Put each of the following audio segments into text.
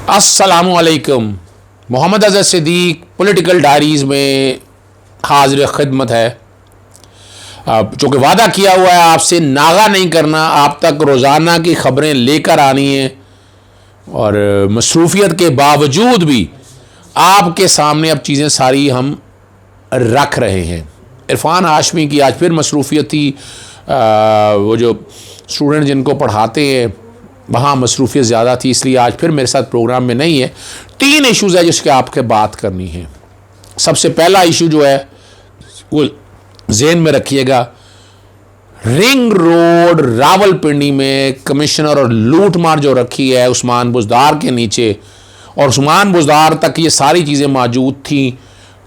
अस्सलामुअलैकुम। Mohammad Azhar Siddique political diaries में हाजिर खिदमत है। चूँकि वादा किया हुआ है आपसे नागा नहीं करना, आप तक रोज़ाना की ख़बरें लेकर आनी है और मसरूफ़ियत के बावजूद भी आपके सामने अब चीज़ें सारी हम रख रहे हैं। इरफान हाशमी की आज फिर मसरूफ़ियत थी। वो जो स्टूडेंट जिनको पढ़ाते हैं वहाँ मसरूफ़ियत ज़्यादा थी, इसलिए आज फिर मेरे साथ प्रोग्राम में नहीं है। 3 इश्यूज़ है जिसके आपके बात करनी है। सबसे पहला इशू जो है वो ज़हन में रखिएगा, रिंग रोड रावलपिंडी में कमिश्नर और लूटमार जो रखी है उस्मान बुज़दार के नीचे, और उस्मान बुज़दार तक ये सारी चीज़ें मौजूद थी,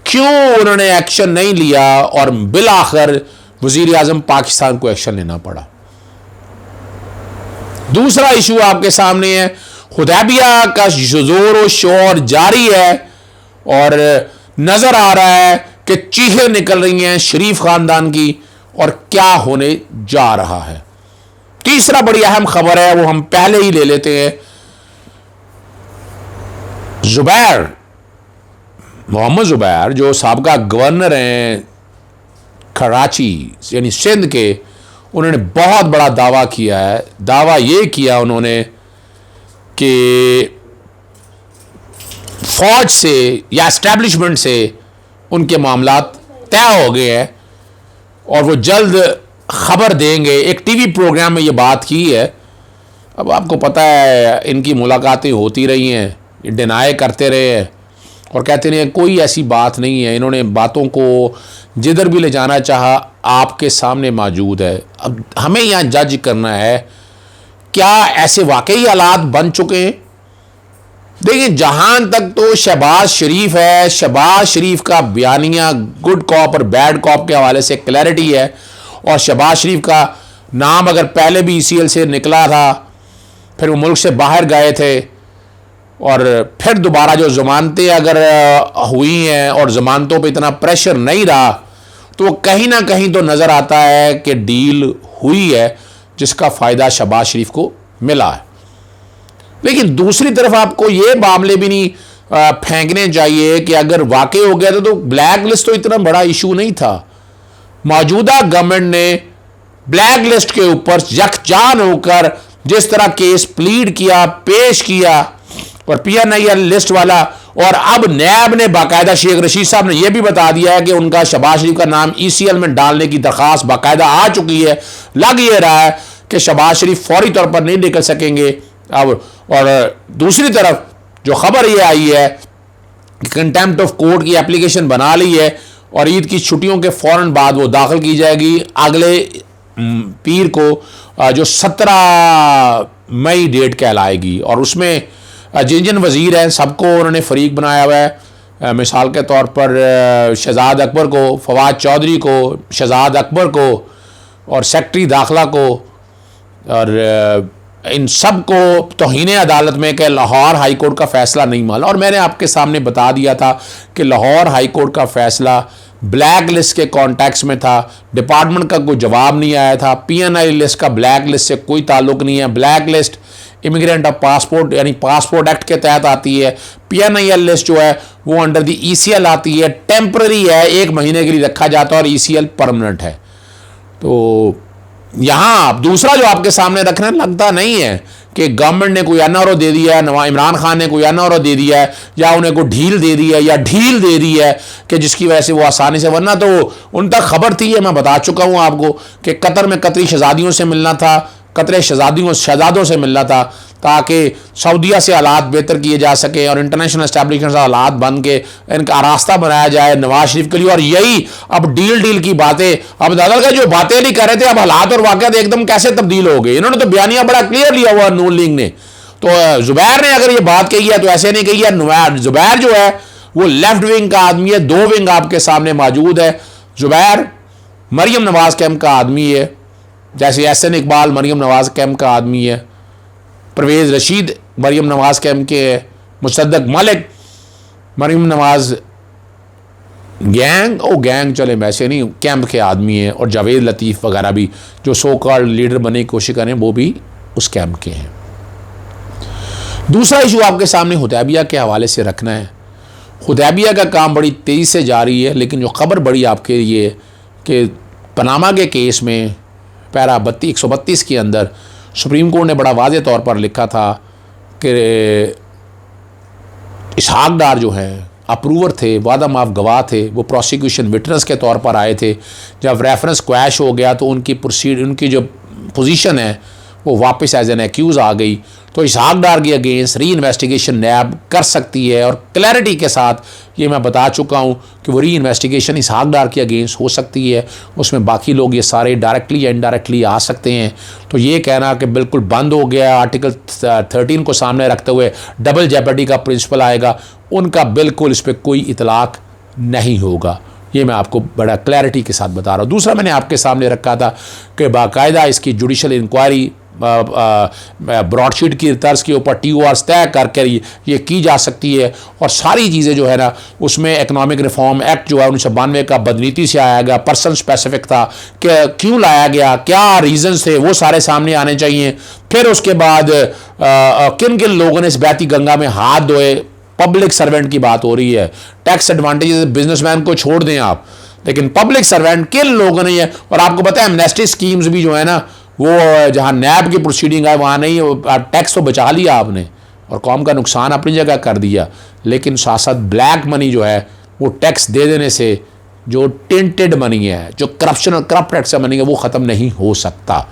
क्यों उन्होंने एक्शन नहीं लिया और बिल आखिर वज़ीर आज़म पाकिस्तान को एक्शन लेना पड़ा। दूसरा इशू आपके सामने है, हुदैबिया का जोर व शोर जारी है और नजर आ रहा है कि चीखें निकल रही हैं शरीफ खानदान की, और क्या होने जा रहा है। तीसरा बड़ी अहम खबर है, वो हम पहले ही ले लेते हैं। जुबैर, मोहम्मद जुबैर जो साबका गवर्नर हैं कराची यानी सिंध के, उन्होंने बहुत बड़ा दावा किया है। दावा ये किया उन्होंने कि फौज से या एस्टेब्लिशमेंट से उनके मामलात तय हो गए हैं और वो जल्द खबर देंगे। एक टीवी प्रोग्राम में ये बात की है। अब आपको पता है इनकी मुलाकातें होती रही हैं, डिनाई करते रहे हैं और कहते रहे कोई ऐसी बात नहीं है। इन्होंने बातों को जिधर भी ले जाना चाहा आपके सामने मौजूद है। अब हमें यहाँ जज करना है क्या ऐसे वाकई हालात बन चुके हैं। देखिए, जहां तक तो शहबाज शरीफ है, शहबाज शरीफ का बयानिया गुड कॉप और बैड कॉप के हवाले से क्लैरिटी है, और शहबाज शरीफ का नाम अगर पहले भी ECL से निकला था, फिर वो मुल्क से बाहर गए थे और फिर दोबारा जो ज़मानतें अगर हुई हैं और ज़मानतों पे इतना प्रेशर नहीं रहा, तो वो कहीं ना कहीं तो नज़र आता है कि डील हुई है जिसका फ़ायदा शहबाज शरीफ को मिला है। लेकिन दूसरी तरफ आपको ये मामले भी नहीं फेंकने चाहिए कि अगर वाकई हो गया तो ब्लैक लिस्ट तो इतना बड़ा इशू नहीं था। मौजूदा गवर्नमेंट ने ब्लैक लिस्ट के ऊपर यकजान होकर जिस तरह केस प्लीड किया, पेश किया, और PNIL लिस्ट वाला, और अब नैब ने बाकायदा शेख रशीद साहब ने यह भी बता दिया है कि उनका शहबाज शरीफ का नाम ECL में डालने की दरख्वास्त बाकायदा आ चुकी है। लग ये रहा है कि शहबाज शरीफ फौरी तौर पर नहीं निकल सकेंगे अब। और दूसरी तरफ जो खबर ये आई है कि कंटेम्प्ट ऑफ कोर्ट की एप्लीकेशन बना ली है और ईद की छुट्टियों के फौरन बाद वो दाखिल की जाएगी अगले पीर को, जो 17 मई डेट कहलाएगी। और उसमें जिन जिन वज़ीर हैं सबको उन्होंने फरीक बनाया हुआ है। मिसाल के तौर पर शहजाद अकबर को, फवाद चौधरी को, शहजाद अकबर को और सेक्रेटरी दाखिला को, और इन सब को तौहीन अदालत में कि लाहौर हाई कोर्ट का फ़ैसला नहीं माना। और मैंने आपके सामने बता दिया था कि लाहौर हाई कोर्ट का फ़ैसला ब्लैक लिस्ट के कॉन्टेक्स्ट में था, डिपार्टमेंट का कोई जवाब नहीं आया था। PNIL लिस्ट का ब्लैक लिस्ट से कोई ताल्लुक़ नहीं है। Black list immigrant of passport यानी पासपोर्ट एक्ट के तहत आती है। PNIL लिस्ट जो है वो अंडर दी ECL आती है, टेम्पररी है, 1 महीने के लिए रखा जाता है, और ECL परमानेंट है। तो यहाँ दूसरा जो आपके सामने रखना लगता नहीं है कि गवर्नमेंट ने कोई NRO दे दिया है, इमरान खान ने कोई NRO दे दिया है, या उन्हें कोई ढील दे दी है, या ढील दे दी है कि जिसकी वजह से वो आसानी से, वरना तो उन तक खबर थी, है मैं बता चुका हूँ आपको कि कतर में कतरी शहजादियों से मिलना था, कतरे शहजादों से मिलना था, ताकि सऊदीया से हालात बेहतर किए जा सके और इंटरनेशनल एस्टैब्लिशमेंट से हालात बन के इनका रास्ता बनाया जाए नवाज शरीफ के लिए। और यही अब डील की बातें, अब दादल का जो बातें नहीं कर रहे थे, अब हालात और वाक़यात एकदम कैसे तब्दील हो गए। इन्होंने तो बयानिया बड़ा क्लियर लिया हुआ नून लीग ने। तो जुबैर ने अगर ये बात कही है तो ऐसे नहीं कही है। जुबैर जो है वो लेफ्ट विंग का आदमी है, 2 विंग आपके सामने मौजूद है। जुबैर मरियम नवाज कैंप का आदमी है, जैसे SN इकबाल मरियम नवाज कैंप का आदमी है, परवेज़ रशीद मरियम नवाज कैंप के है, मुसद्दक मलिक मरियम नवाज गैंग चले वैसे नहीं कैंप के आदमी हैं, और जावेद लतीफ़ वगैरह भी जो सो कॉल्ड लीडर बनने की कोशिश करें वो भी उस कैंप के हैं। दूसरा इशू आपके सामने हुदैबिया के हवाले से रखना है। हुदैबिया का काम बड़ी तेज़ी से जारी है, लेकिन जो ख़बर बड़ी आपके लिए कि पनामा के केस में पैरा 132 के अंदर सुप्रीम कोर्ट ने बड़ा वाज़े तौर पर लिखा था कि इसहाक डार जो है अप्रूवर थे, वादा माफ गवाह थे, वो प्रोसिक्यूशन विटनेस के तौर पर आए थे। जब रेफरेंस क्वैश हो गया तो उनकी जो पोजीशन है वो वापस एज एन एक्यूज़ आ गई। तो इसहाक डार के अगेंस्ट री इन्वेस्टिगेशन नैब कर सकती है, और क्लैरिटी के साथ ये मैं बता चुका हूँ कि वो री इन्वेस्टिगेशन इसहाक डार के अगेंस्ट हो सकती है। उसमें बाकी लोग ये सारे डायरेक्टली या इनडायरेक्टली आ सकते हैं। तो ये कहना कि बिल्कुल बंद हो गया, आर्टिकल 13 को सामने रखते हुए डबल जेपर्डी का प्रिंसिपल आएगा, उनका बिल्कुल इस पर कोई इतलाक नहीं होगा। ये मैं आपको बड़ा क्लैरिटी के साथ बता रहा हूँ। दूसरा मैंने आपके सामने रखा था कि बाकायदा इसकी जुडिशल इंक्वायरी ब्रॉडशीट की तर्ज के ऊपर TORs तय करके ये की जा सकती है, और सारी चीज़ें जो है ना उसमें इकनॉमिक रिफॉर्म एक्ट जो है 1992 का बदनीति से आया गया, पर्सन स्पेसिफिक था कि क्यों लाया गया, क्या रीजंस थे, वो सारे सामने आने चाहिए। फिर उसके बाद किन किन लोगों ने इस बहती गंगा में हाथ धोए, पब्लिक सर्वेंट की बात हो रही है। टैक्स एडवांटेज बिजनेसमैन को छोड़ दें आप, लेकिन पब्लिक सर्वेंट किन लोगों ने ये, और आपको पता है एमनेस्टी स्कीम्स भी जो है ना वो जहाँ नैब की प्रोसीडिंग है वहाँ नहीं, टैक्स तो बचा लिया आपने और कौम का नुकसान अपनी जगह कर दिया, लेकिन साथ साथ ब्लैक मनी जो है वो टैक्स दे देने से जो टेंटेड मनी है, जो करप्शन और करप्ट टैक्स मनी है, वो ख़त्म नहीं हो सकता।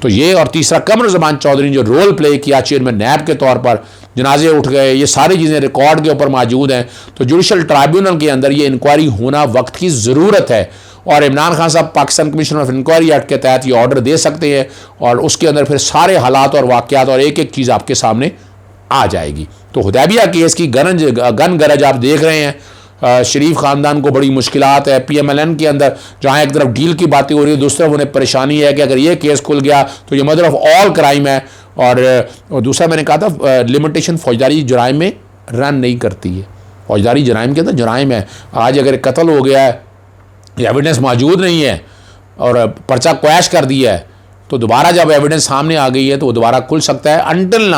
तो ये, और तीसरा कमर ज़मान चौधरी ने जो रोल प्ले किया चेयरमैन नैब के तौर पर, जनाजे उठ गए, ये सारी चीज़ें रिकॉर्ड के ऊपर मौजूद हैं। तो जुडिशल ट्राइब्यूनल के अंदर ये इंक्वायरी होना वक्त की ज़रूरत है, और इमरान खान साहब Pakistan commission of inquiry act के तहत ये ऑर्डर दे सकते हैं, और उसके अंदर फिर सारे हालात और वाक़यात और एक एक चीज़ आपके सामने आ जाएगी। तो हुदैबिया केस की गन गरज आप देख रहे हैं। शरीफ ख़ानदान को बड़ी मुश्किलात है PMLN के अंदर, जहाँ एक तरफ डील की बातें हो रही है, दूसरी तरफ उन्हें परेशानी है कि अगर ये केस खुल गया तो ये मदर ऑफ ऑल क्राइम है। और दूसरा मैंने कहा था लिमिटेशन फौजदारी जराइम में रन नहीं करती है, फौजदारी जराइम के अंदर जराइम है। आज अगर कत्ल हो गया है, एविडेंस मौजूद नहीं है और पर्चा क्वैश कर दिया है, तो दोबारा जब एविडेंस सामने आ गई है तो वो दोबारा खुल सकता है अनटिल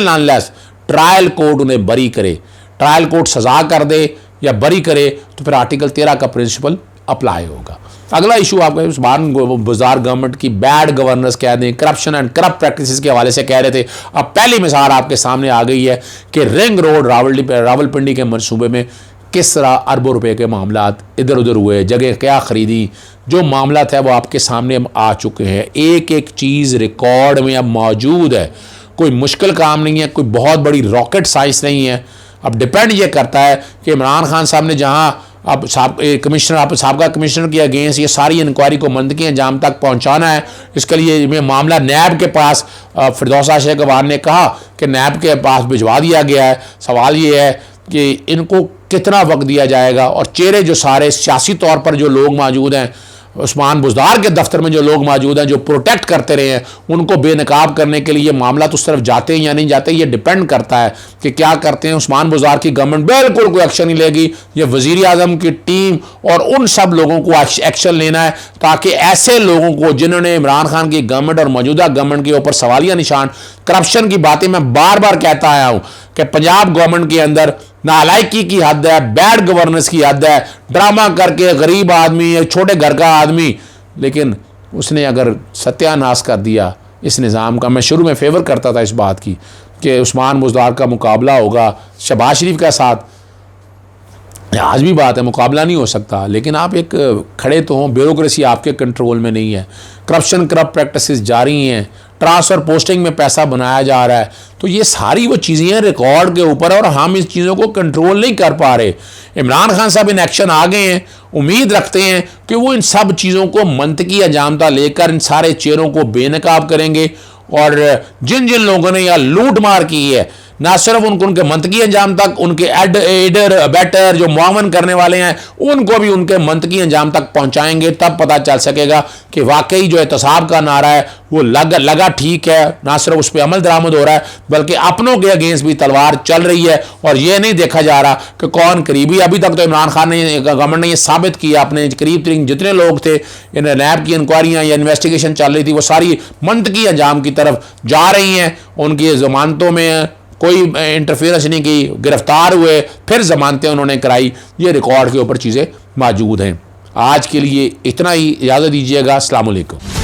अनलेस ट्रायल कोर्ट उन्हें बरी करे, ट्रायल कोर्ट सजा कर दे या बरी करे, तो फिर आर्टिकल 13 का प्रिंसिपल अप्लाई होगा। अगला इशू आपका उस्मान बुज़दार गवर्नमेंट की बैड गवर्नेंस कह दें, करप्शन एंड करप्ट प्रैक्टिसेस के हवाले से कह रहे थे। अब पहली मिसाल आपके सामने आ गई है कि रिंग रोड रावलपिंडी के मनसूबे में किस तरह अरबों रुपए के मामलात इधर उधर हुए, जगह क्या ख़रीदी, जो मामला था वो आपके सामने आ चुके हैं। एक एक चीज़ रिकॉर्ड में अब मौजूद है, कोई मुश्किल काम नहीं है, कोई बहुत बड़ी रॉकेट साइंस नहीं है। अब डिपेंड ये करता है कि इमरान खान साहब ने जहाँ अब साबका कमिश्नर के अगेंस्ट ये सारी इंक्वायरी को मंतकी अंजाम तक पहुँचाना है, इसके लिए मामला नैब के पास फिरदौस आशिया गवान ने कहा कि नैब के पास भिजवा दिया गया है। सवाल ये है कि इनको कितना वक्त दिया जाएगा, और चेहरे जो सारे सियासी तौर पर जो लोग मौजूद हैं, उस्मान बुज़दार के दफ्तर में जो लोग मौजूद हैं जो प्रोटेक्ट करते रहे हैं, उनको बेनकाब करने के लिए मामला तो उस तरफ जाते हैं या नहीं जाते, ये डिपेंड करता है कि क्या करते हैं। उस्मान बुज़दार की गवर्नमेंट बिल्कुल कोई एक्शन नहीं लेगी, ये वज़ीर आज़म की टीम और उन सब लोगों को एक्शन लेना है, ताकि ऐसे लोगों को जिन्होंने इमरान खान की गवर्नमेंट और मौजूदा गवर्नमेंट के ऊपर सवालिया निशान, करप्शन की बातें मैं बार बार कहता आया हूँ कि पंजाब गवर्नमेंट के अंदर नालायकी की हद है, बैड गवर्नेंस की हद है, ड्रामा करके गरीब आदमी, एक छोटे घर का आदमी, लेकिन उसने अगर सत्यानाश कर दिया इस निज़ाम का। मैं शुरू में फेवर करता था इस बात की कि उस्मान बुज़दार का मुकाबला होगा शहबाज शरीफ के साथ, आज भी बात है मुकाबला नहीं हो सकता, लेकिन आप एक खड़े तो हों, ब्यूरोक्रेसी आपके कंट्रोल में नहीं है, करप्शन करप्ट प्रैक्टिसेस जारी हैं, ट्रांसफ़र पोस्टिंग में पैसा बनाया जा रहा है, तो ये सारी वो चीज़ें हैं रिकॉर्ड के ऊपर, और हम इस चीज़ों को कंट्रोल नहीं कर पा रहे। इमरान खान साहब इन एक्शन आ गए हैं, उम्मीद रखते हैं कि वो इन सब चीज़ों को मंतकी अंजामता लेकर इन सारे चेहरों को बेनकाब करेंगे, और जिन जिन लोगों ने यह लूट मार की है, ना सिर्फ उनके मंतकी अंजाम तक, उनके एडर बेटर जो मुआवन करने वाले हैं उनको भी उनके मंतकी अंजाम तक पहुंचाएंगे। तब पता चल सकेगा कि वाकई जो एहतसाब का नारा है वो लगा ठीक है, ना सिर्फ उस पर अमल दरामद हो रहा है बल्कि अपनों के अगेंस्ट भी तलवार चल रही है, और ये नहीं देखा जा रहा कि कौन करीबी। अभी तक तो इमरान खान ने, गवर्नमेंट ने ये साबित किया, अपने करीब तरीन जितने लोग थे, नैब की इंक्वायरियाँ या इन्वेस्टिगेशन चल रही थी, वो सारी मंतकी अंजाम की तरफ जा रही हैं, उनकी जमानतों में कोई इंटरफेरेंस नहीं की, गिरफ्तार हुए, फिर जमानतें उन्होंने कराई। ये रिकॉर्ड के ऊपर चीज़ें मौजूद हैं। आज के लिए इतना ही, इजाज़त दीजिएगा। अस्सलाम वालेकुम।